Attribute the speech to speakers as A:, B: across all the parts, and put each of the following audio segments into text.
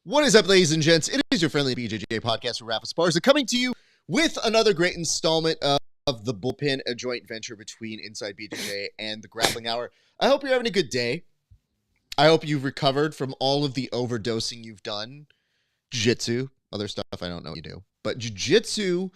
A: What is up, ladies and gents? It is your friendly BJJ podcast with Rafa Sparza coming to you with another great installment of the Bullpen, a joint venture between Inside BJJ and the Grappling Hour. I hope you're having a good day. I hope you've recovered from all of the overdosing you've done. Jiu-Jitsu, other stuff I don't know what you do. But Jiu-Jitsu,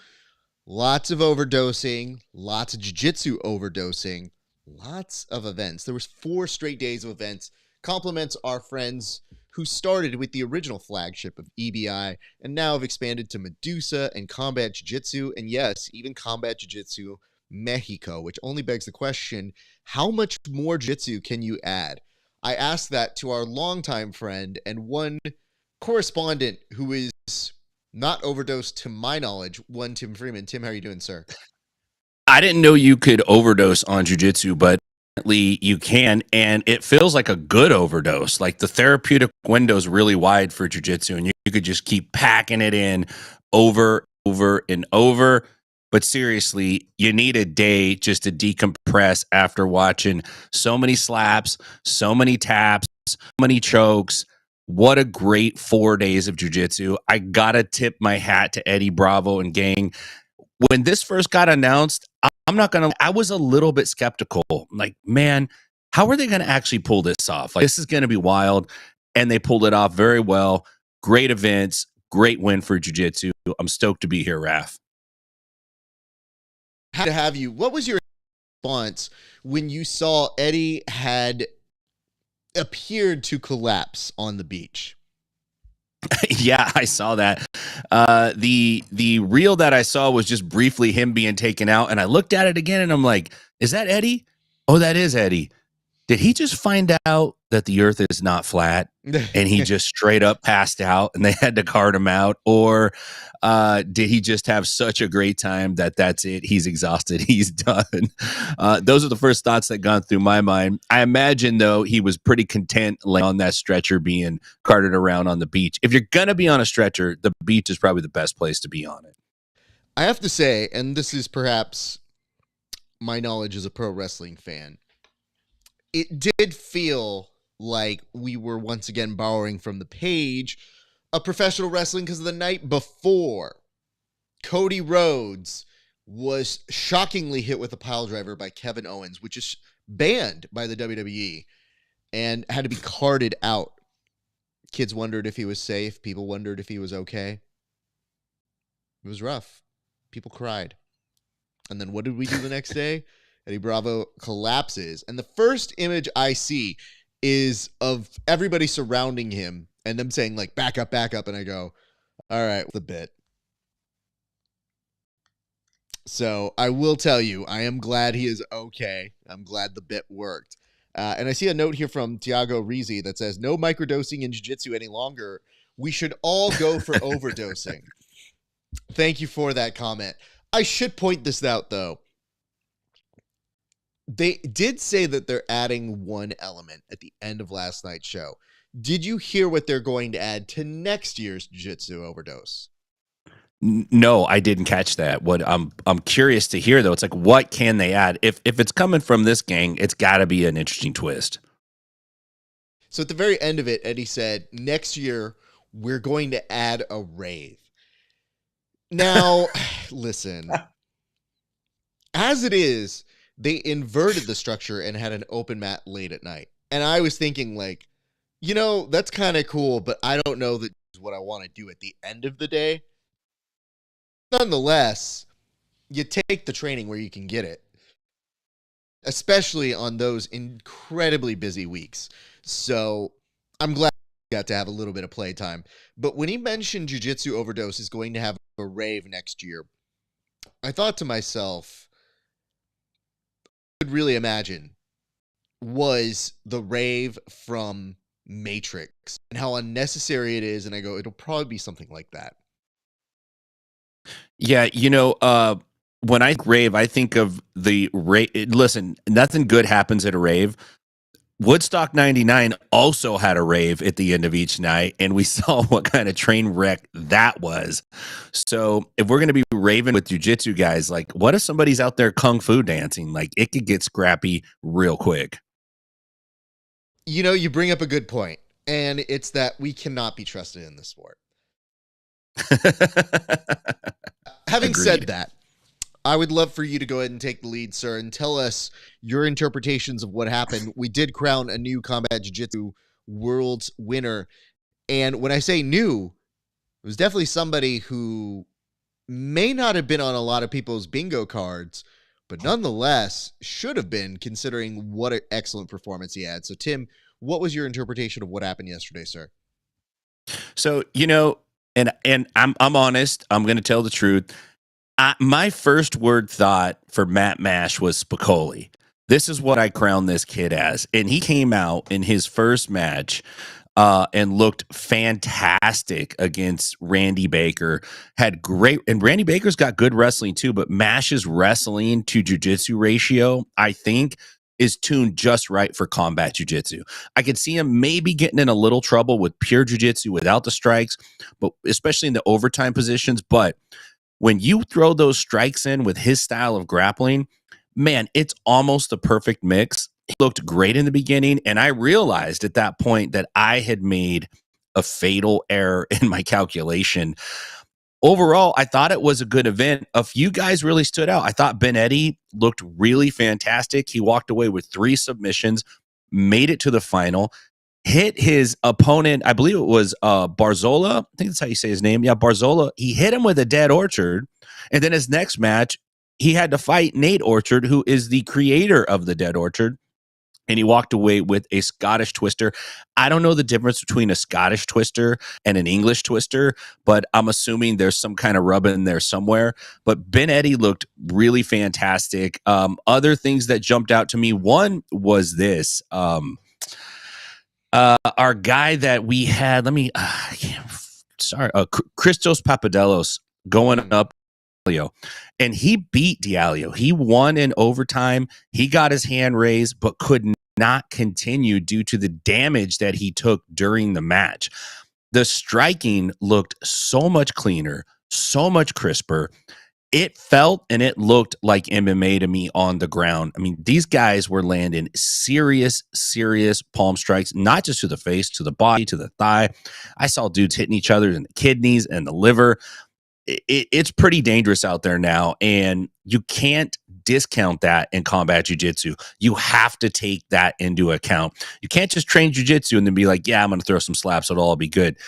A: lots of overdosing, lots of Jiu-Jitsu overdosing, lots of events. There was 4 straight days of events. Compliments our friends who started with the original flagship of EBI and now have expanded to Medusa and Combat Jiu-Jitsu, and yes, even Combat Jiu-Jitsu Mexico, which only begs the question, how much more Jiu-Jitsu can you add? I asked that to our longtime friend and one correspondent who is not overdosed to my knowledge, one Tim Freeman. Tim, how are you doing, sir?
B: I didn't know you could overdose on jiu-jitsu, but you can, and it feels like a good overdose. Like the therapeutic window is really wide for jiu-jitsu, and you could just keep packing it in over and over. But seriously, you need a day just to decompress after watching so many slaps, so many taps, so many chokes. What a great 4 days of jiu-jitsu. I gotta tip my hat to Eddie Bravo and gang. When this first got announced, I was a little bit skeptical. Like, man, how are they going to actually pull this off? Like, this is going to be wild. And they pulled it off very well. Great events, great win for jiu-jitsu. I'm stoked to be here, Raf.
A: Had to have you. What was your response when you saw Eddie had appeared to collapse on the beach?
B: Yeah, I saw that. The reel that I saw was just briefly him being taken out, and I looked at it again, and I'm like, is that Eddie? Oh, that is Eddie. Did he just find out that the earth is not flat, and he just straight up passed out, and they had to cart him out? Or did he just have such a great time that's it? He's exhausted. He's done. Those are the first thoughts that gone through my mind. I imagine, though, he was pretty content laying on that stretcher being carted around on the beach. If you're going to be on a stretcher, the beach is probably the best place to be on it.
A: I have to say, and this is perhaps my knowledge as a pro wrestling fan, it did feel like we were once again borrowing from the page of professional wrestling, because the night before, Cody Rhodes was shockingly hit with a pile driver by Kevin Owens, which is banned by the WWE, and had to be carted out. Kids wondered if he was safe. People wondered if he was okay. It was rough. People cried. And then what did we do the next day? Eddie Bravo collapses. And the first image I see is of everybody surrounding him and them saying, like, back up. And I go, all right, the bit. So I will tell you, I am glad he is okay. I'm glad the bit worked. And I see a note here from Tiago Rizzi that says, no microdosing in jiu-jitsu any longer. We should all go for overdosing. Thank you for that comment. I should point this out, though. They did say that they're adding one element at the end of last night's show. Did you hear what they're going to add to next year's Jiu-Jitsu Overdose?
B: No, I didn't catch that. What I'm curious to hear, though, it's like, what can they add? If it's coming from this gang, it's got to be an interesting twist.
A: So at the very end of it, Eddie said, next year, we're going to add a rave. Now, listen, as it is, they inverted the structure and had an open mat late at night. And I was thinking, like, you know, that's kind of cool, but I don't know that is what I want to do at the end of the day. Nonetheless, you take the training where you can get it, especially on those incredibly busy weeks. So I'm glad we got to have a little bit of playtime. But when he mentioned Jiu-Jitsu Overdose is going to have a rave next year, I thought to myself, could really imagine was the rave from Matrix and how unnecessary it is. And I go, it'll probably be something like that.
B: Yeah, when I rave, I think of the rave. Listen, nothing good happens at a rave. Woodstock 99 also had a rave at the end of each night, and we saw what kind of train wreck that was. So if we're going to be raving with jiu-jitsu guys, like, what if somebody's out there kung fu dancing? Like, it could get scrappy real quick.
A: You know, you bring up a good point. And it's that we cannot be trusted in this sport. Having said that, I would love for you to go ahead and take the lead, sir, and tell us your interpretations of what happened. We did crown a new combat jiu-jitsu world's winner. And when I say new, it was definitely somebody who may not have been on a lot of people's bingo cards, but nonetheless should have been, considering what an excellent performance he had. So, Tim, what was your interpretation of what happened yesterday, sir?
B: So, and I'm honest, I'm going to tell the truth. My first word thought for Matt Mash was Spicoli. This is what I crowned this kid as. And he came out in his first match and looked fantastic against Randy Baker. Had great, and Randy Baker's got good wrestling too, but Mash's wrestling to jiu-jitsu ratio, I think, is tuned just right for combat jiu-jitsu. I could see him maybe getting in a little trouble with pure jiu-jitsu without the strikes, but especially in the overtime positions. But when you throw those strikes in with his style of grappling, man, it's almost the perfect mix. He looked great in the beginning, and I realized at that point that I had made a fatal error in my calculation. Overall, I thought it was a good event. A few guys really stood out. I thought Ben Eddy looked really fantastic. He walked away with 3 submissions, made it to the final, hit his opponent, I believe it was Barzola. I think that's how you say his name. Yeah, Barzola. He hit him with a dead orchard. And then his next match, he had to fight Nate Orchard, who is the creator of the dead orchard. And he walked away with a Scottish twister. I don't know the difference between a Scottish twister and an English twister, but I'm assuming there's some kind of rub in there somewhere. But Ben Eddy looked really fantastic. Other things that jumped out to me, one was this. Our guy that we had, Christos Papadopoulos going up, and he beat Diallo. He won in overtime. He got his hand raised, but could not continue due to the damage that he took during the match. The striking looked so much cleaner, so much crisper. It felt and it looked like MMA to me on the ground. I mean, these guys were landing serious palm strikes, not just to the face, to the body, to the thigh. I saw dudes hitting each other in the kidneys and the liver. It's pretty dangerous out there now, and you can't discount that in combat jiu-jitsu. You have to take that into account. You can't just train jiu-jitsu and then be like, yeah, I'm going to throw some slaps, it'll all be good.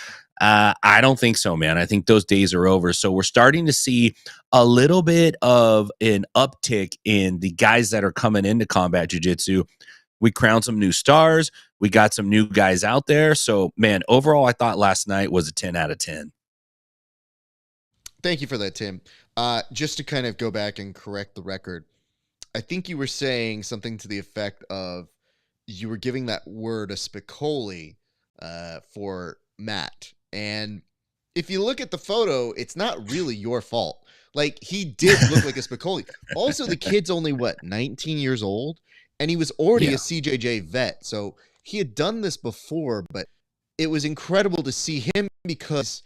B: I don't think so, man. I think those days are over. So we're starting to see a little bit of an uptick in the guys that are coming into combat jiu-jitsu. We crowned some new stars. We got some new guys out there. So, man, overall, I thought last night was a 10 out of 10.
A: Thank you for that, Tim. Just to kind of go back and correct the record, I think you were saying something to the effect of you were giving that word a Spicoli for Matt. And if you look at the photo, it's not really your fault. Like, he did look like a Spicoli. Also, the kid's only, 19 years old? And he was already a CJJ vet. So he had done this before, but it was incredible to see him because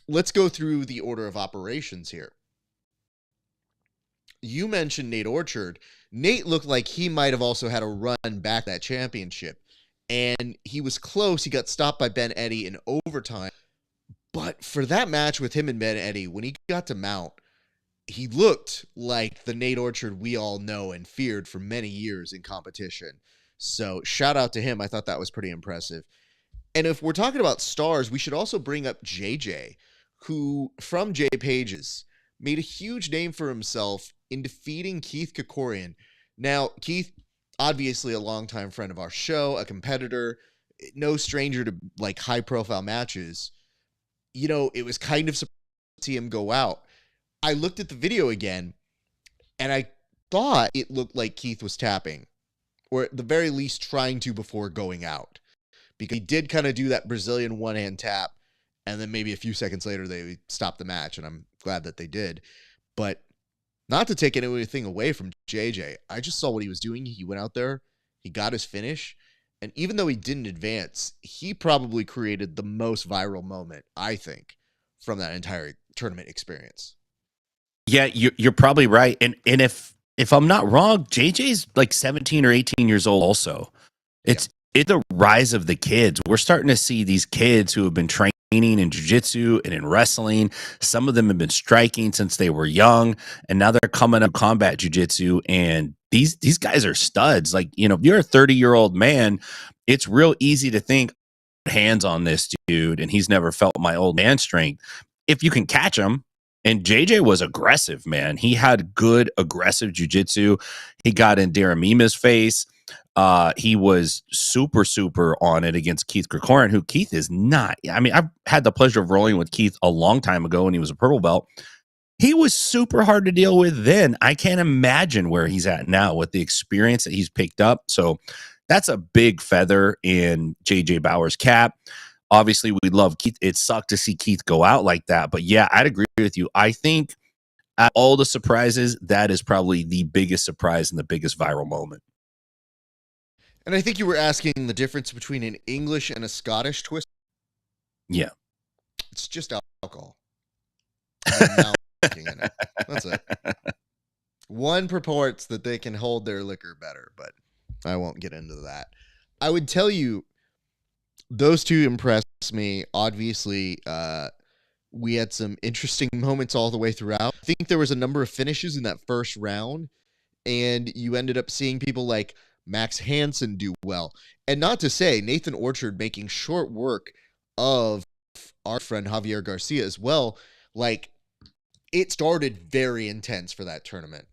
A: let's go through the order of operations here. You mentioned Nate Orchard. Nate looked like he might have also had a run back that championship. And he was close. He got stopped by Ben Eddy in overtime. But for that match with him and Ben Eddy, when he got to mount, he looked like the Nate Orchard we all know and feared for many years in competition. So shout out to him. I thought that was pretty impressive. And if we're talking about stars, we should also bring up JJ, who, from Jay Pages, made a huge name for himself in defeating Keith Kokorian. Now, Keith, obviously a longtime friend of our show, a competitor, no stranger to like high-profile matches. You know, it was kind of surprising to see him go out. I looked at the video again, and I thought it looked like Keith was tapping, or at the very least trying to before going out, because he did kind of do that Brazilian one-hand tap. And then maybe a few seconds later, they stopped the match, and I'm glad that they did. But not to take anything away from JJ, I just saw what he was doing. He went out there, he got his finish, and even though he didn't advance, he probably created the most viral moment, I think, from that entire tournament experience.
B: Yeah, you're probably right. And if I'm not wrong, JJ's like 17 or 18 years old also. It's it's the rise of the kids. We're starting to see these kids who have been training in jiu-jitsu and in wrestling. Some of them have been striking since they were young, and now they're coming up combat jiu-jitsu. And these guys are studs. Like, if you're a 30-year-old man, it's real easy to think hands on this dude, and he's never felt my old man strength. If you can catch him. And JJ was aggressive, man. He had good aggressive jiu-jitsu. He got in Daramima's face. He was super, super on it against Keith Krikoran, who Keith is not. I mean, I've had the pleasure of rolling with Keith a long time ago when he was a purple belt. He was super hard to deal with then. I can't imagine where he's at now with the experience that he's picked up. So that's a big feather in JJ Bauer's cap. Obviously, we love Keith. It sucked to see Keith go out like that. But yeah, I'd agree with you. I think at all the surprises, that is probably the biggest surprise and the biggest viral moment.
A: And I think you were asking the difference between an English and a Scottish twist.
B: Yeah.
A: It's just alcohol. And in it. That's it. One purports that they can hold their liquor better, but I won't get into that. I would tell you, those two impressed me. Obviously, we had some interesting moments all the way throughout. I think there was a number of finishes in that first round, and you ended up seeing people like Max Hansen do well. And not to say Nathan Orchard making short work of our friend Javier Garcia as well. Like, it started very intense for that tournament.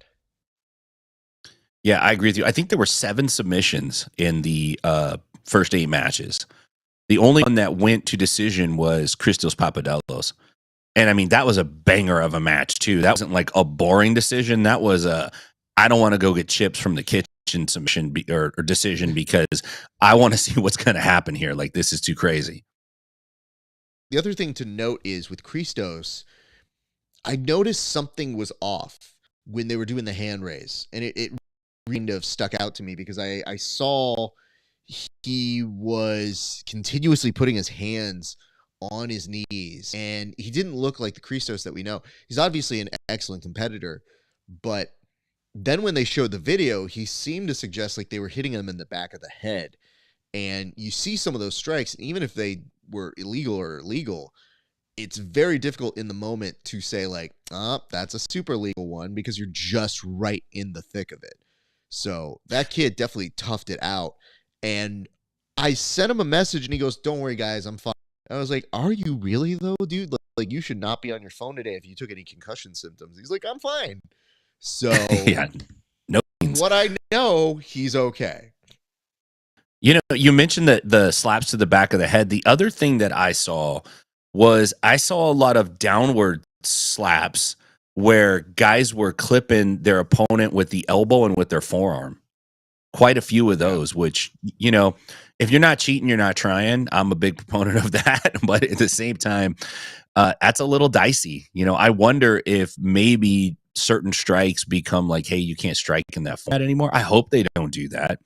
B: Yeah, I agree with you. I think there were 7 submissions in the first 8 matches. The only one that went to decision was Christos Papadopoulos. And I mean, that was a banger of a match too. That wasn't like a boring decision. That was I don't want to go get chips from the kitchen submission or decision because I want to see what's going to happen here. Like, this is too crazy.
A: The other thing to note is with Christos, I noticed something was off when they were doing the hand raise. And it kind of stuck out to me because I saw he was continuously putting his hands on his knees, and he didn't look like the Christos that we know. He's obviously an excellent competitor, but then when they showed the video, he seemed to suggest like they were hitting him in the back of the head. And you see some of those strikes, and even if they were illegal or illegal, it's very difficult in the moment to say like, that's a super legal one, because you're just right in the thick of it. So that kid definitely toughed it out. And I sent him a message and he goes, "Don't worry, guys, I'm fine." I was like, "Are you really though, dude? Like you should not be on your phone today if you took any concussion symptoms." He's like, "I'm fine." So
B: yeah, no.
A: What I know, he's okay.
B: You mentioned the slaps to the back of the head. The other thing that I saw was a lot of downward slaps where guys were clipping their opponent with the elbow and with their forearm. Quite a few of those, which, if you're not cheating, you're not trying. I'm a big proponent of that. But at the same time, that's a little dicey. I wonder if maybe certain strikes become like, hey, you can't strike in that format anymore. I hope they don't do that.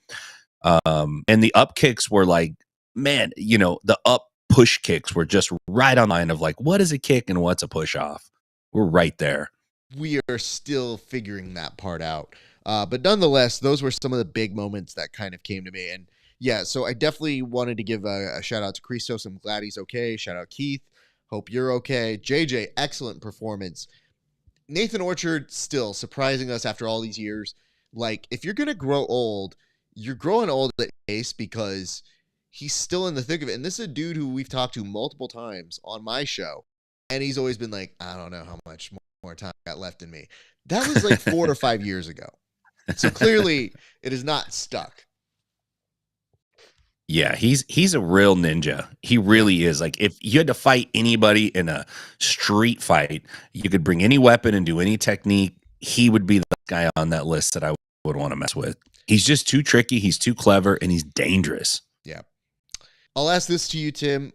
B: And the up kicks were like, man, the up push kicks were just right on line of like, what is a kick and what's a push off? We're right there.
A: We are still figuring that part out. But nonetheless, those were some of the big moments that kind of came to me. And yeah, so I definitely wanted to give a shout out to Christos. I'm glad he's okay. Shout out Keith. Hope you're okay. JJ, excellent performance. Nathan Orchard still surprising us after all these years. Like, if you're going to grow old, you're growing old at pace because he's still in the thick of it. And this is a dude who we've talked to multiple times on my show. And he's always been like, I don't know how much more time I got left in me. That was like 4 or 5 years ago. So clearly it is not stuck.
B: Yeah, he's a real ninja. He really is. Like, if you had to fight anybody in a street fight, you could bring any weapon and do any technique. He would be the guy on that list that I would want to mess with. He's just too tricky. He's too clever, and he's dangerous.
A: Yeah. I'll ask this to you, Tim.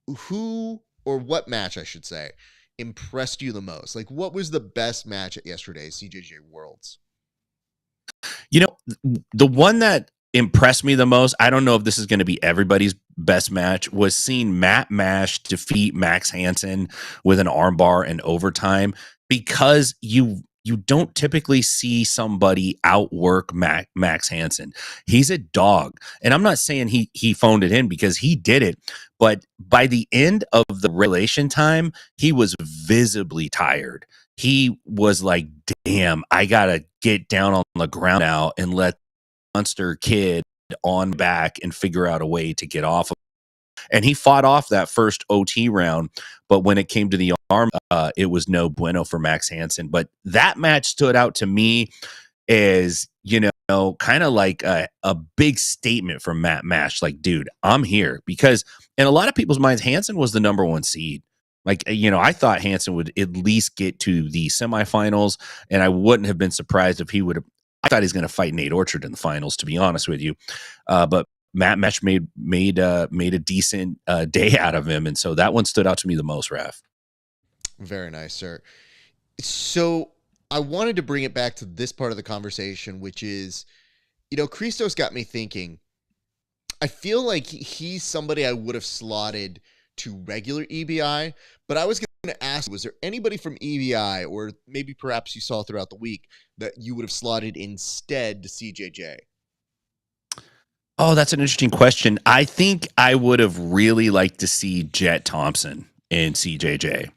A: Who, or what match, I should say, impressed you the most? Like, what was the best match at yesterday's CJJ Worlds?
B: The one that impressed me the most, I don't know if this is going to be everybody's best match, was seeing Matt Mash defeat Max Hansen with an armbar in overtime, because you you don't typically see somebody outwork Max Hansen. He's a dog. And I'm not saying he phoned it in, because he did it. But by the end of the regulation time, he was visibly tired. He was like, damn, I got to get down on the ground now and let monster kid on back and figure out a way to get off of. And he fought off that first OT round, but when it came to the arm, it was no bueno for Max Hansen. But that match stood out to me as, kind of like a big statement from Matt Mash. Like, dude, I'm here. Because in a lot of people's minds, Hansen was the number one seed. Like, I thought Hansen would at least get to the semifinals, and I wouldn't have been surprised if he would have. I thought he's going to fight Nate Orchard in the finals, to be honest with you. But Matt Mesh made a decent day out of him, and so that one stood out to me the most, Raph.
A: Very nice, sir. So I wanted to bring it back to this part of the conversation, which is, Christos got me thinking. I feel like he's somebody I would have slotted to regular EBI, but I was going to ask, was there anybody from EBI, or maybe perhaps you saw throughout the week, that you would have slotted instead to CJJ?
B: Oh, that's an interesting question. I think I would have really liked to see Jet Thompson in CJJ.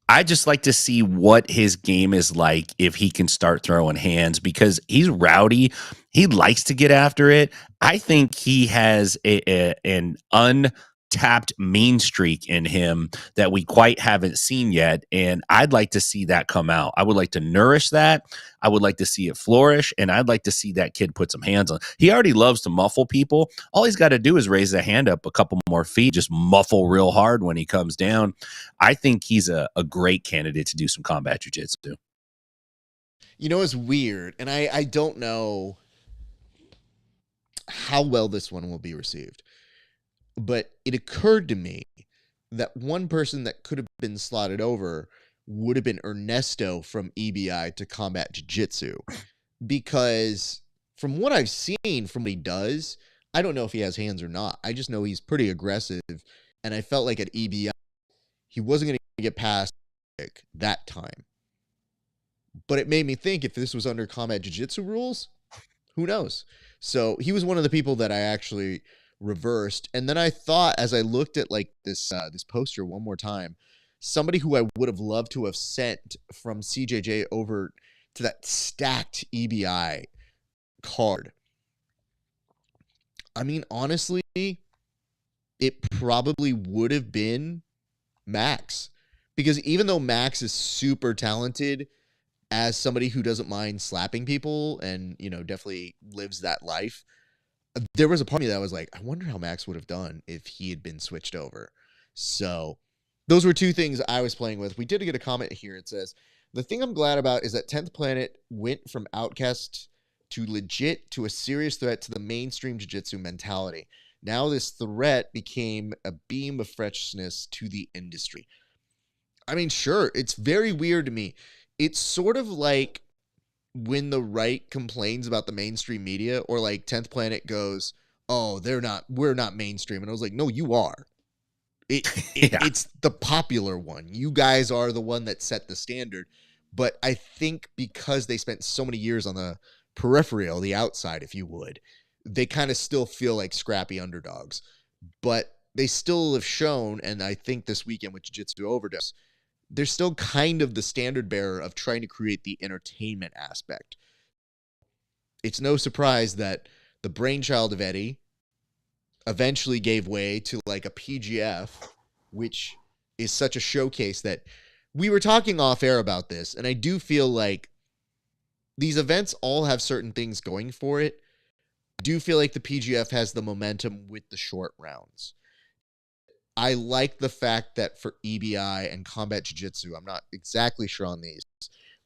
B: I just like to see what his game is like if he can start throwing hands, because he's rowdy. He likes to get after it. I think he has an untapped mean streak in him that we quite haven't seen yet. And I'd like to see that come out. I would like to nourish that. I would like to see it flourish. And I'd like to see that kid put some hands on. He already loves to muffle people. All he's got to do is raise the hand up a couple more feet, just muffle real hard when he comes down. I think he's a great candidate to do some combat jiu-jitsu.
A: It's weird. And I don't know how well this one will be received. But it occurred to me that one person that could have been slotted over would have been Ernesto from EBI to combat jiu-jitsu. Because from what I've seen, from what he does, I don't know if he has hands or not. I just know he's pretty aggressive. And I felt like at EBI, he wasn't going to get past that time. But it made me think, if this was under combat jiu-jitsu rules, who knows? So he was one of the people that I actually reversed. And then I thought, as I looked at like this poster one more time, somebody who I would have loved to have sent from CJJ over to that stacked EBI card. I mean, honestly, it probably would have been Max. Because even though Max is super talented as somebody who doesn't mind slapping people and, definitely lives that life, there was a part of me that was like, I wonder how Max would have done if he had been switched over. So those were two things I was playing with. We did get a comment here. It says, the thing I'm glad about is that 10th Planet went from outcast to legit to a serious threat to the mainstream jiu-jitsu mentality. Now this threat became a beam of freshness to the industry. I mean, sure, it's very weird to me. It's sort of like when the right complains about the mainstream media, or like 10th Planet goes, oh, we're not mainstream. And I was like, no, you are. It's the popular one. You guys are the one that set the standard. But I think because they spent so many years on the peripheral, the outside, if you would, they kind of still feel like scrappy underdogs. But they still have shown, and I think this weekend with Jiu-Jitsu Overdose, they're still kind of the standard bearer of trying to create the entertainment aspect. It's no surprise that the brainchild of Eddie eventually gave way to like a PGF, which is such a showcase that we were talking off air about this. And I do feel like these events all have certain things going for it. I do feel like the PGF has the momentum with the short rounds. I like the fact that for EBI and combat jiu-jitsu, I'm not exactly sure on these,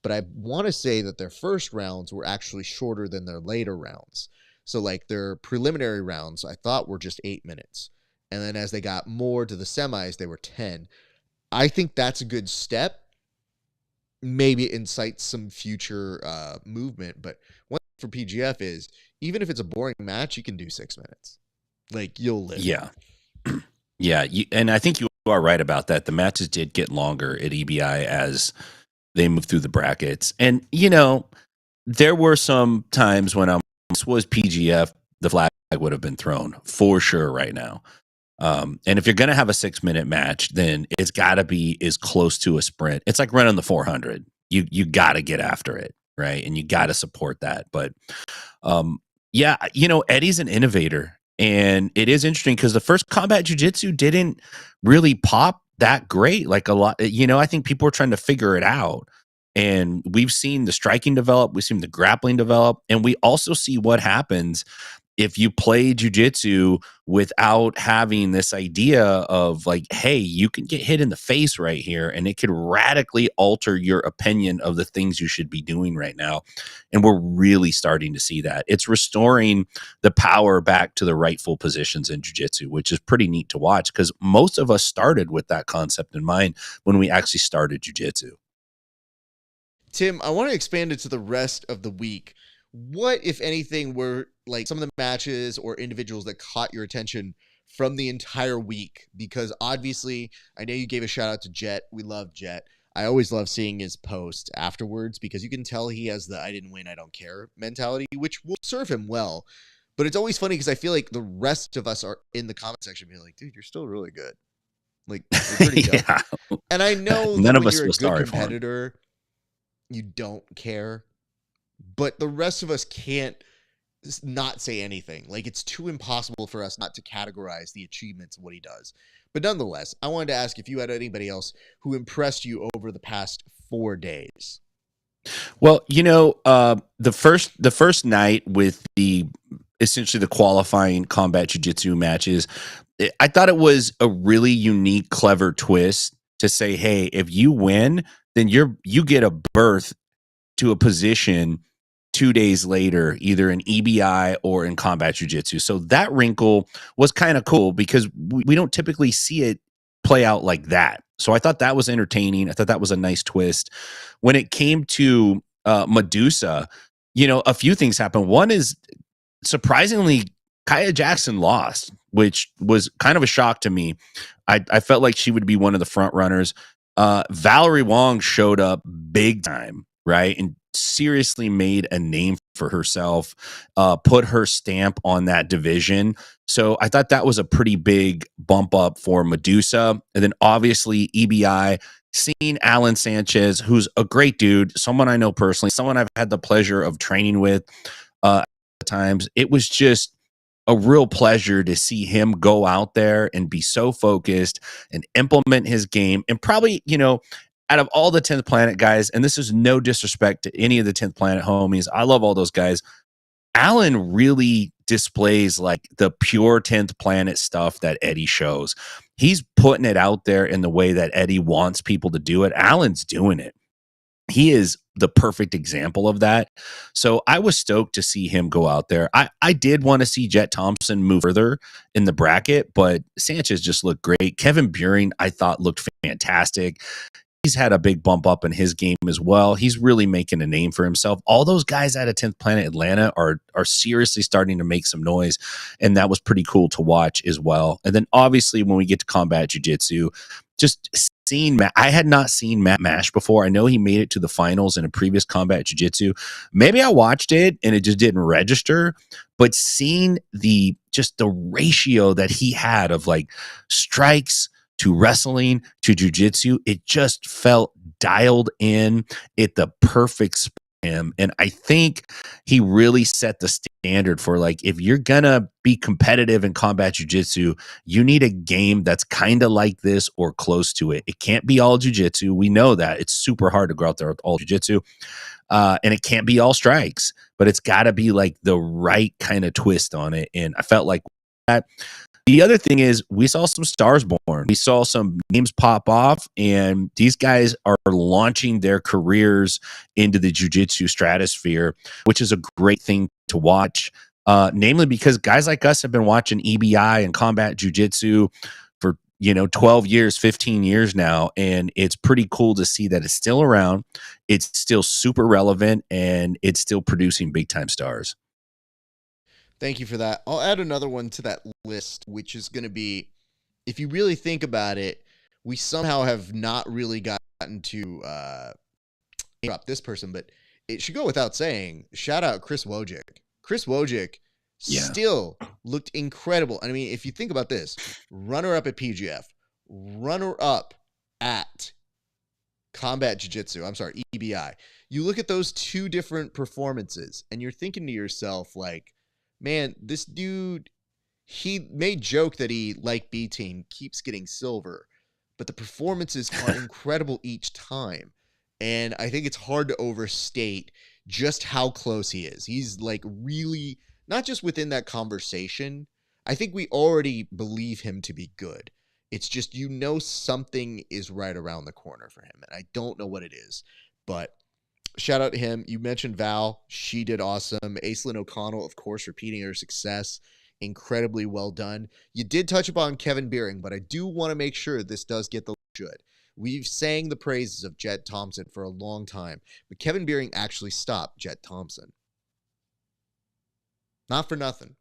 A: but I want to say that their first rounds were actually shorter than their later rounds. So like their preliminary rounds, I thought were just 8 minutes. And then as they got more to the semis, they were 10. I think that's a good step. Maybe it incites some future movement. But one thing for PGF is, even if it's a boring match, you can do 6 minutes. Like, you'll live.
B: Yeah. Yeah, and I think you are right about that. The matches did get longer at EBI as they move through the brackets. And, there were some times when this was PGF, the flag would have been thrown for sure right now. And if you're going to have a 6-minute match, then it's got to be as close to a sprint. It's like running the 400. You got to get after it, right? And you got to support that. But yeah, Eddie's an innovator, and it is interesting because the first combat jiu-jitsu didn't really pop that great. Like a lot, I think people were trying to figure it out. And we've seen the striking develop, we've seen the grappling develop, and we also see what happens if you play jujitsu without having this idea of like, hey, you can get hit in the face right here, and it could radically alter your opinion of the things you should be doing right now. And we're really starting to see that. It's restoring the power back to the rightful positions in jujitsu, which is pretty neat to watch because most of us started with that concept in mind when we actually started jujitsu.
A: Tim, I want to expand it to the rest of the week. What, if anything, were like some of the matches or individuals that caught your attention from the entire week? Because obviously, I know you gave a shout out to Jet. We love Jet. I always love seeing his post afterwards because you can tell he has the I didn't win, I don't care mentality, which will serve him well. But it's always funny because I feel like the rest of us are in the comment section being like, dude, you're still really good. Like, you're pretty dope.
B: Yeah.
A: And I know
B: None
A: that
B: of
A: when
B: us
A: you're a
B: feel
A: good
B: sorry for him.
A: competitor, you don't care. But the rest of us can't not say anything. Like, it's too impossible for us not to categorize the achievements of what he does. But nonetheless, I wanted to ask if you had anybody else who impressed you over the past 4 days.
B: Well, the first night with essentially the qualifying combat jiu-jitsu matches, I thought it was a really unique, clever twist to say, hey, if you win, then you get a berth to a position 2 days later, either in EBI or in combat jiu-jitsu. So that wrinkle was kind of cool because we don't typically see it play out like that. So I thought that was entertaining. I thought that was a nice twist. When it came to Medusa, a few things happened. One is surprisingly, Kaya Jackson lost, which was kind of a shock to me. I felt like she would be one of the front runners. Valerie Wong showed up big time, right? And seriously made a name for herself, put her stamp on that division. So I thought that was a pretty big bump up for Medusa. And then obviously EBI, seeing Alan Sanchez, who's a great dude, someone I know personally, someone I've had the pleasure of training with times. It was just a real pleasure to see him go out there and be so focused and implement his game. And probably, out of all the 10th Planet guys, and this is no disrespect to any of the 10th Planet homies, I love all those guys. Alan really displays like the pure 10th Planet stuff that Eddie shows. He's putting it out there in the way that Eddie wants people to do it. Alan's doing it. He is the perfect example of that. So I was stoked to see him go out there. I did want to see Jet Thompson move further in the bracket, but Sanchez just looked great. Kevin Buring, I thought, looked fantastic. He's had a big bump up in his game as well. He's really making a name for himself. All those guys out of 10th Planet Atlanta are seriously starting to make some noise, and that was pretty cool to watch as well. And then obviously when we get to combat jiu-jitsu, just seeing Matt, I had not seen Matt Mash before. I know he made it to the finals in a previous combat jiu-jitsu. Maybe I watched it and it just didn't register, but seeing the ratio that he had of like strikes to wrestling to jiu-jitsu, it just felt dialed in at the perfect spot. And I think he really set the standard for like, if you're gonna be competitive in combat jiu-jitsu, you need a game that's kind of like this or close to it. It can't be all jiu-jitsu. We know that it's super hard to go out there with all jiu-jitsu, and it can't be all strikes, but it's got to be like the right kind of twist on it. And I felt like that. The other thing is we saw some stars born. We saw some names pop off, and these guys are launching their careers into the jiu-jitsu stratosphere, which is a great thing to watch, namely because guys like us have been watching EBI and combat jiu-jitsu for 12 years, 15 years now, and it's pretty cool to see that it's still around, it's still super relevant, and it's still producing big-time stars.
A: Thank you for that. I'll add another one to that list, which is going to be, if you really think about it, we somehow have not really gotten to drop this person, but it should go without saying, shout out Chris Wojcik. Chris Wojcik still looked incredible. I mean, if you think about this, runner-up at PGF, runner-up at Combat Jiu-Jitsu, EBI. You look at those two different performances, and you're thinking to yourself, like, man, this dude, he may joke that he, like B-Team, keeps getting silver, but the performances are incredible each time. And I think it's hard to overstate just how close he is. He's like really, not just within that conversation, I think we already believe him to be good. It's just, something is right around the corner for him. And I don't know what it is, but shout out to him. You mentioned Val. She did awesome. Aislinn O'Connell, of course, repeating her success. Incredibly well done. You did touch upon Kevin Beering, but I do want to make sure this does get the good. We've sang the praises of Jed Thompson for a long time, but Kevin Beering actually stopped Jed Thompson. Not for nothing.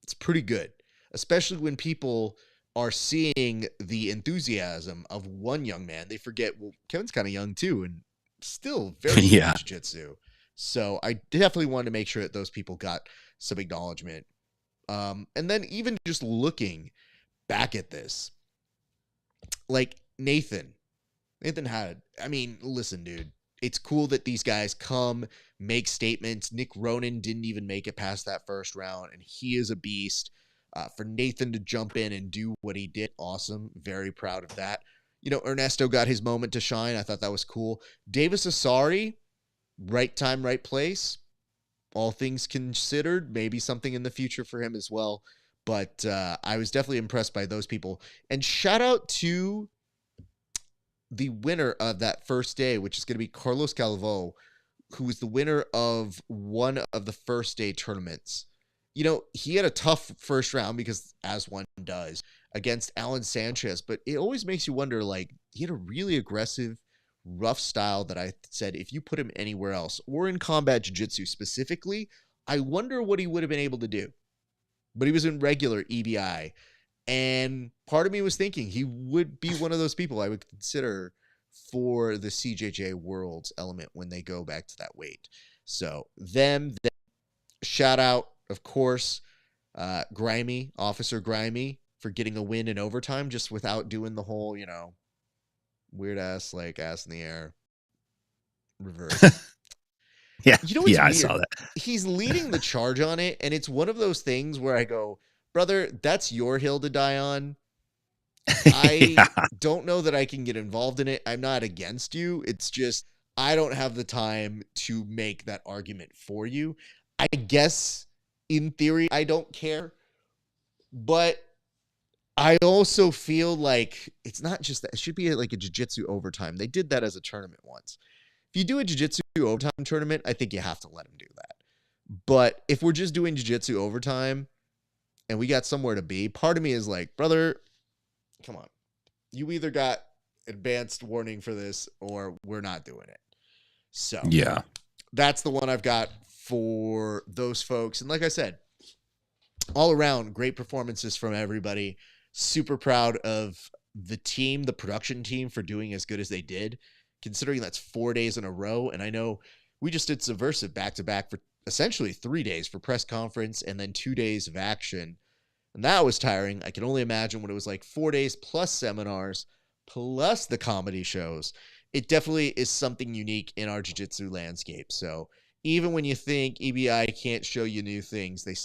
A: It's pretty good, especially when people are seeing the enthusiasm of one young man. They forget, well, Kevin's kind of young too, and still very good at jiu-jitsu. So I definitely wanted to make sure that those people got some acknowledgement. And then even just looking back at this, like Nathan had, listen, dude, it's cool that these guys come, make statements. Nick Ronan didn't even make it past that first round, and he is a beast. For Nathan to jump in and do what he did, awesome. Very proud of that. Ernesto got his moment to shine. I thought that was cool. Davis Asari, right time, right place. All things considered, maybe something in the future for him as well. But I was definitely impressed by those people. And shout out to the winner of that first day, which is going to be Carlos Calvo, who was the winner of one of the first day tournaments. He had a tough first round because, as one does, against Alan Sanchez. But it always makes you wonder, like, he had a really aggressive, rough style that I said, if you put him anywhere else, or in combat jiu-jitsu specifically, I wonder what he would have been able to do. But he was in regular EBI. And part of me was thinking he would be one of those people I would consider for the CJJ Worlds element when they go back to that weight. So them shout out, of course, Officer Grimy, for getting a win in overtime just without doing the whole, weird ass, like ass in the air reverse.
B: Yeah.
A: Weird?
B: I saw that.
A: He's leading the charge on it, and it's one of those things where I go, brother, that's your hill to die on. I don't know that I can get involved in it. I'm not against you. It's just, I don't have the time to make that argument for you. I guess, in theory, I don't care. But I also feel like it's not just that. It should be like a jiu-jitsu overtime. They did that as a tournament once. If you do a jiu-jitsu overtime tournament, I think you have to let them do that. But if we're just doing jiu-jitsu overtime and we got somewhere to be, part of me is like, brother, come on. You either got advanced warning for this or we're not doing it. So
B: yeah,
A: that's the one I've got for those folks. And like I said, all around, great performances from everybody. Super proud of the team, the production team, for doing as good as they did, considering that's 4 days in a row. And I know we just did Subversive back-to-back for essentially 3 days for press conference and then 2 days of action. And that was tiring. I can only imagine what it was like 4 days plus seminars, plus the comedy shows. It definitely is something unique in our jiu-jitsu landscape. So even when you think EBI can't show you new things, they.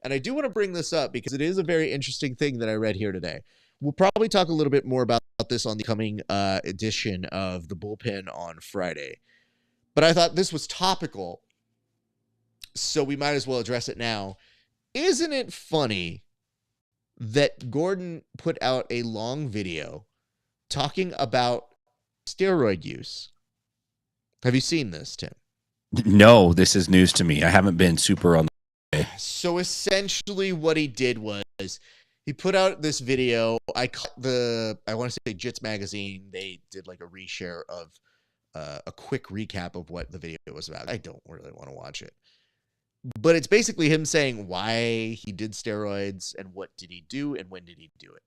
A: And I do want to bring this up because it is a very interesting thing that I read here today. We'll probably talk a little bit more about this on the coming edition of the Bullpen on Friday. But I thought this was topical, so we might as well address it now. Isn't it funny that Gordon put out a long video talking about steroid use? Have you seen this, Tim?
B: No, this is news to me. I haven't been super on.
A: So essentially what he did was he put out this video. I want to say Jits Magazine, they did like a reshare of a quick recap of what the video was about. I don't really want to watch it. But it's basically him saying why he did steroids and what did he do and when did he do it.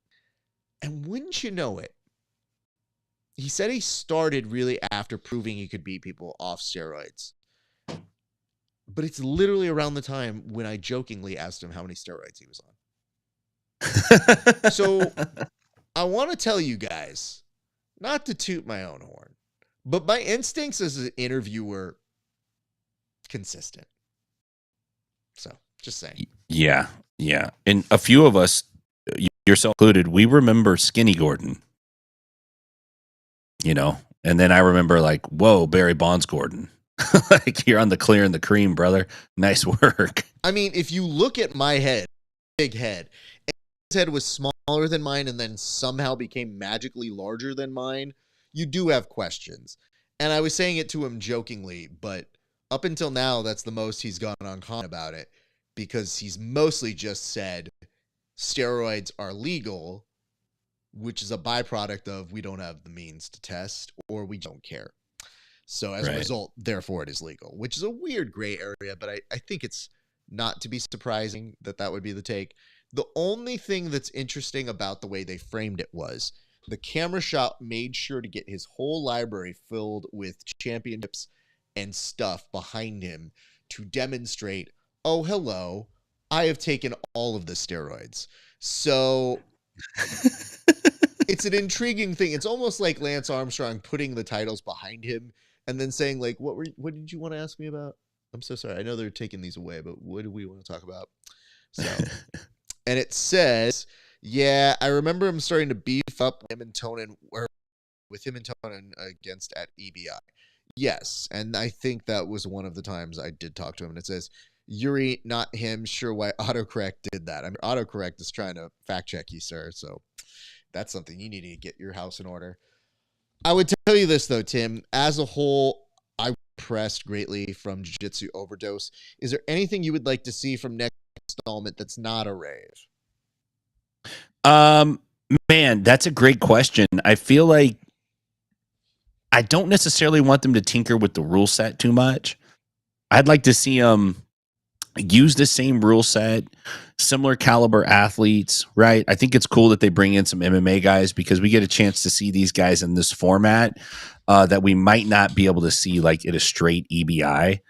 A: And wouldn't you know it, he said he started really after proving he could beat people off steroids. But it's literally around the time when I jokingly asked him how many steroids he was on. So I want to tell you guys, not to toot my own horn, but my instincts as an interviewer, consistent. So just saying.
B: Yeah. Yeah. And a few of us, yourself included, we remember Skinny Gordon, you know, and then I remember like, whoa, Barry Bonds Gordon. Like you're on the clear and the cream, brother. Nice work.
A: I mean, if you look at my head, big head, and his head was smaller than mine and then somehow became magically larger than mine, you do have questions. And I was saying it to him jokingly, but up until now, that's the most he's gone on comment about it, because he's mostly just said steroids are legal, which is a byproduct of we don't have the means to test or we don't care. So as a result, therefore, it is legal, which is a weird gray area, but I think it's not to be surprising that that would be the take. The only thing that's interesting about the way they framed it was the camera shot made sure to get his whole library filled with championships and stuff behind him to demonstrate, oh, hello, I have taken all of the steroids. So it's an intriguing thing. It's almost like Lance Armstrong putting the titles behind him and then saying, like, what did you want to ask me about? I'm so sorry. I know they're taking these away, but what do we want to talk about? So, and it says, yeah, I remember him starting to beef up with him and Tonin against at EBI. Yes, and I think that was one of the times I did talk to him, and it says, Yuri, not him, sure why autocorrect did that. I mean, autocorrect is trying to fact check you, sir, so that's something you need to get your house in order. I would tell you this, though, Tim. As a whole, I was impressed greatly from Jiu Jitsu Overdose. Is there anything you would like to see from next installment that's not a rave?
B: Man, that's a great question. I feel like I don't necessarily want them to tinker with the rule set too much. I'd like to see them use the same rule set, similar caliber athletes, right? I think it's cool that they bring in some MMA guys because we get a chance to see these guys in this format that we might not be able to see like at a straight EBI.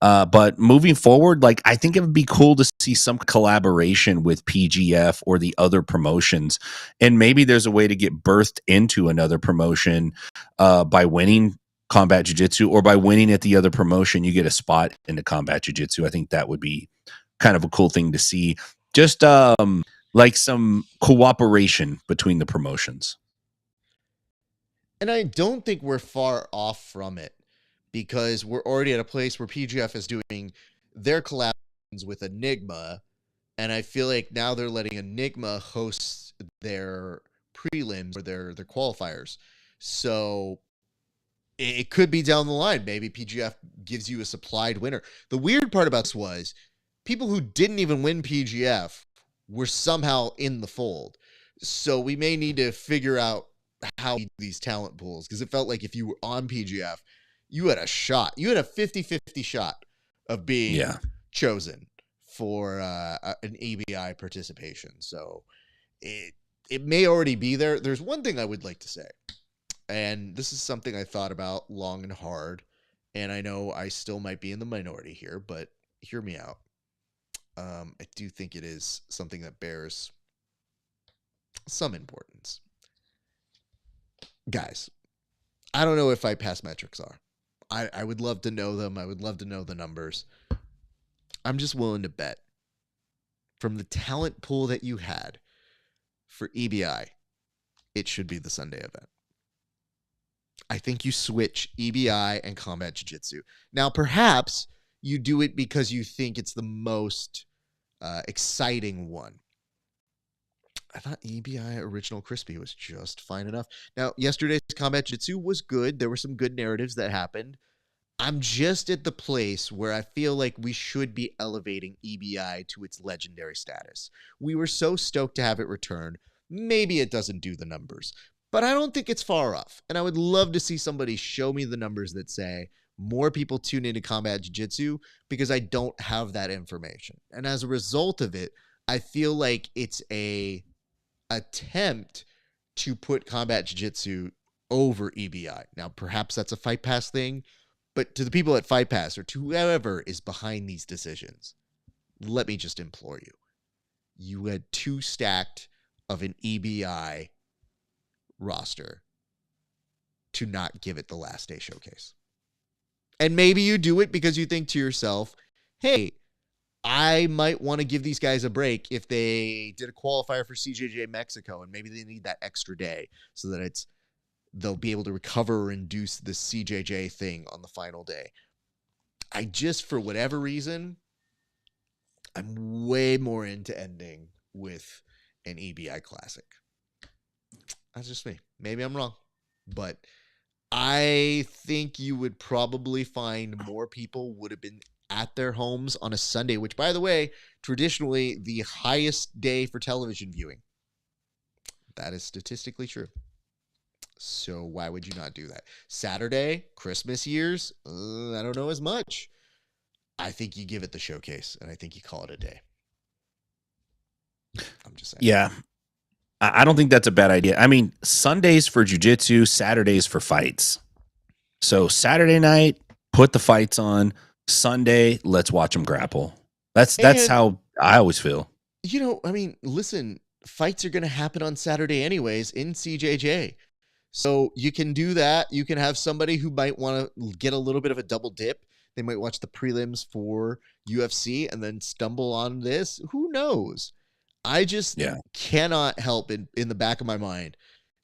B: But moving forward, like I think it would be cool to see some collaboration with PGF or the other promotions, and maybe there's a way to get birthed into another promotion by winning combat jiu-jitsu, or by winning at the other promotion, you get a spot into combat jiu-jitsu. I think that would be kind of a cool thing to see. Just like some cooperation between the promotions.
A: And I don't think we're far off from it, because we're already at a place where PGF is doing their collaborations with Enigma, and I feel like now they're letting Enigma host their prelims or their qualifiers. So it could be down the line. Maybe PGF gives you a supplied winner. The weird part about this was people who didn't even win PGF were somehow in the fold. So we may need to figure out how these talent pools, because it felt like if you were on PGF, you had a shot. You had a 50-50 shot of being chosen for an ABI participation. So it may already be there. There's one thing I would like to say, and this is something I thought about long and hard, and I know I still might be in the minority here, but hear me out. I do think it is something that bears some importance. Guys, I don't know if fight pass metrics are. I would love to know them. I would love to know the numbers. I'm just willing to bet from the talent pool that you had for EBI, it should be the Sunday event. I think you switch EBI and combat jiu-jitsu. Now, perhaps you do it because you think it's the most exciting one. I thought EBI Original Crispy was just fine enough. Now, yesterday's combat jiu-jitsu was good. There were some good narratives that happened. I'm just at the place where I feel like we should be elevating EBI to its legendary status. We were so stoked to have it return. Maybe it doesn't do the numbers, but I don't think it's far off. And I would love to see somebody show me the numbers that say more people tune into combat jiu-jitsu, because I don't have that information. And as a result of it, I feel like it's a attempt to put combat jiu-jitsu over EBI. Now, perhaps that's a Fight Pass thing, but to the people at Fight Pass or to whoever is behind these decisions, let me just implore you. You had too stacked of an EBI roster to not give it the last day showcase. And maybe you do it because you think to yourself, hey, I might want to give these guys a break if they did a qualifier for CJJ Mexico and maybe they need that extra day so that they'll be able to recover or induce the CJJ thing on the final day. I just, for whatever reason, I'm way more into ending with an EBI Classic. That's just me. Maybe I'm wrong, but I think you would probably find more people would have been at their homes on a Sunday, which, by the way, traditionally the highest day for television viewing. That is statistically true. So why would you not do that? Saturday, Christmas years, I don't know as much. I think you give it the showcase, and I think you call it a day. I'm just saying.
B: Yeah. I don't think that's a bad idea. I mean, Sundays for jiu-jitsu, Saturdays for fights. So Saturday night, put the fights on. Sunday, let's watch them grapple. That's how I always feel.
A: You know, I mean, listen, fights are going to happen on Saturday anyways in CJJ. So you can do that. You can have somebody who might want to get a little bit of a double dip. They might watch the prelims for UFC and then stumble on this. Who knows? I just cannot help in the back of my mind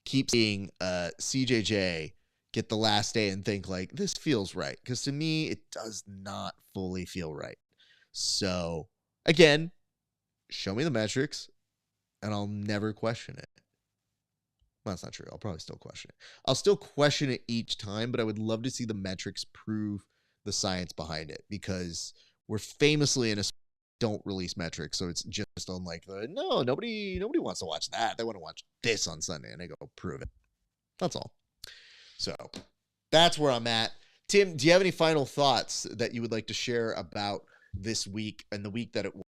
A: keep seeing CJJ get the last day and think like, this feels right. Because to me, it does not fully feel right. So again, show me the metrics and I'll never question it. Well, that's not true. I'll probably still question it. I'll still question it each time, but I would love to see the metrics prove the science behind it because we're famously in a don't release metrics, so it's just on like no, nobody wants to watch that. They want to watch this on Sunday, and I go prove it. That's all. So that's where I'm at. Tim, do you have any final thoughts that you would like to share about this week and the week that it was?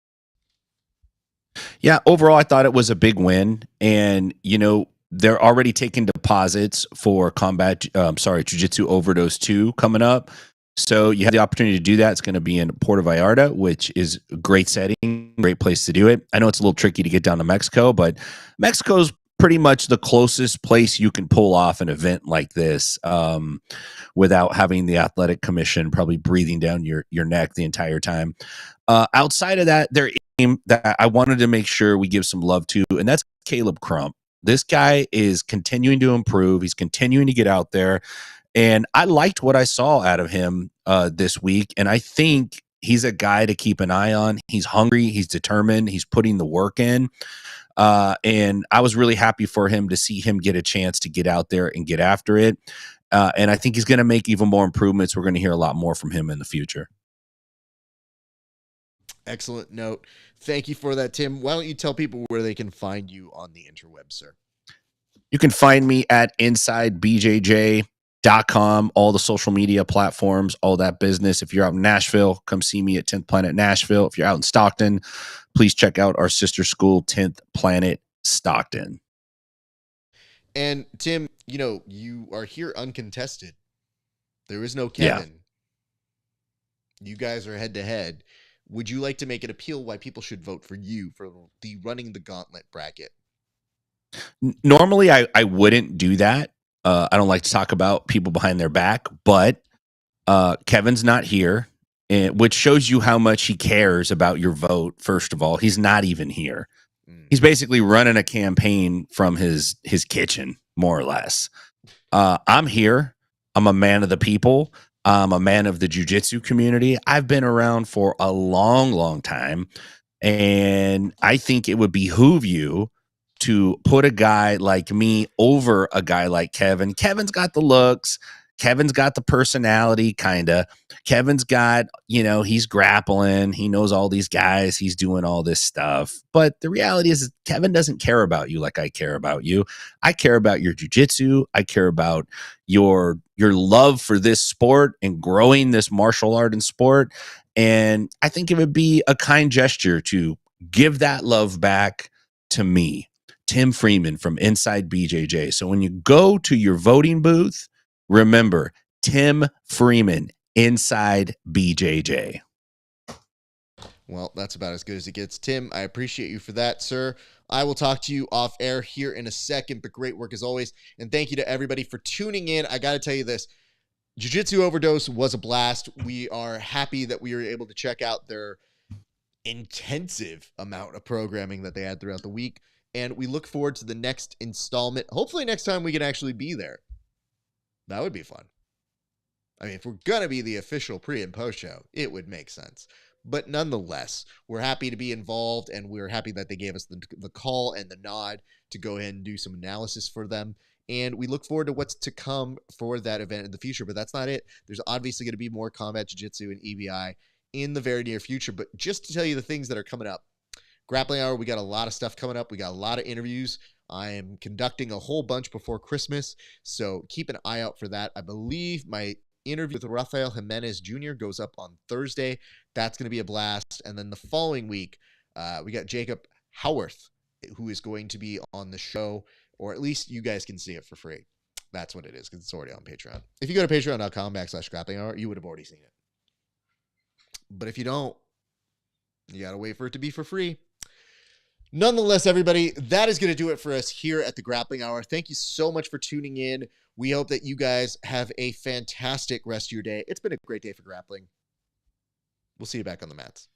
B: Yeah, overall, I thought it was a big win, and they're already taking deposits for Jiu-Jitsu Overdose 2 coming up. So you have the opportunity to do that. It's going to be in Puerto Vallarta, which is a great setting, great place to do it. I know it's a little tricky to get down to Mexico, but Mexico's pretty much the closest place you can pull off an event like this without having the athletic commission probably breathing down your neck the entire time. Outside of that, their aim that I wanted to make sure we give some love to, and that's Caleb Crump. This guy is continuing to improve. He's continuing to get out there. And I liked what I saw out of him this week. And I think he's a guy to keep an eye on. He's hungry. He's determined. He's putting the work in. And I was really happy for him to see him get a chance to get out there and get after it. And I think he's going to make even more improvements. We're going to hear a lot more from him in the future.
A: Excellent note. Thank you for that, Tim. Why don't you tell people where they can find you on the interweb, sir?
B: You can find me at InsideBJJ.com, all the social media platforms, all that business. If you're out in Nashville, come see me at 10th Planet Nashville. If you're out in Stockton, please check out our sister school, 10th Planet Stockton.
A: And Tim, you are here uncontested. There is no Kevin. Yeah. You guys are head to head. Would you like to make an appeal why people should vote for you for the Running the Gauntlet bracket?
B: Normally, I wouldn't do that. I don't like to talk about people behind their back, but Kevin's not here, which shows you how much he cares about your vote. First of all, he's not even here. He's basically running a campaign from his kitchen, more or less. I'm here. I'm a man of the people. I'm a man of the jiu-jitsu community. I've been around for a long, long time, and I think it would behoove you to put a guy like me over a guy like Kevin. Kevin's got the looks. Kevin's got the personality, kind of. Kevin's got, he's grappling. He knows all these guys. He's doing all this stuff. But the reality is Kevin doesn't care about you like I care about you. I care about your jiu-jitsu. I care about your love for this sport and growing this martial art and sport. And I think it would be a kind gesture to give that love back to me. Tim Freeman from Inside BJJ. So when you go to your voting booth, remember Tim Freeman, Inside BJJ.
A: Well, that's about as good as it gets. Tim, I appreciate you for that, sir. I will talk to you off air here in a second, but great work as always. And thank you to everybody for tuning in. I got to tell you this. Jiu Jitsu Overdose was a blast. We are happy that we were able to check out their intensive amount of programming that they had throughout the week. And we look forward to the next installment. Hopefully next time we can actually be there. That would be fun. I mean, if we're going to be the official pre and post show, it would make sense. But nonetheless, we're happy to be involved, and we're happy that they gave us the call and the nod to go ahead and do some analysis for them. And we look forward to what's to come for that event in the future. But that's not it. There's obviously going to be more combat jiu-jitsu and EBI in the very near future. But just to tell you the things that are coming up, Grappling Hour, we got a lot of stuff coming up. We got a lot of interviews. I am conducting a whole bunch before Christmas, so keep an eye out for that. I believe my interview with Rafael Jimenez Jr. goes up on Thursday. That's going to be a blast. And then the following week, we got Jacob Howarth, who is going to be on the show, or at least you guys can see it for free. That's what it is, because it's already on Patreon. If you go to patreon.com/grappling hour, you would have already seen it. But if you don't, you got to wait for it to be for free. Nonetheless, everybody, that is going to do it for us here at the Grappling Hour. Thank you so much for tuning in. We hope that you guys have a fantastic rest of your day. It's been a great day for grappling. We'll see you back on the mats.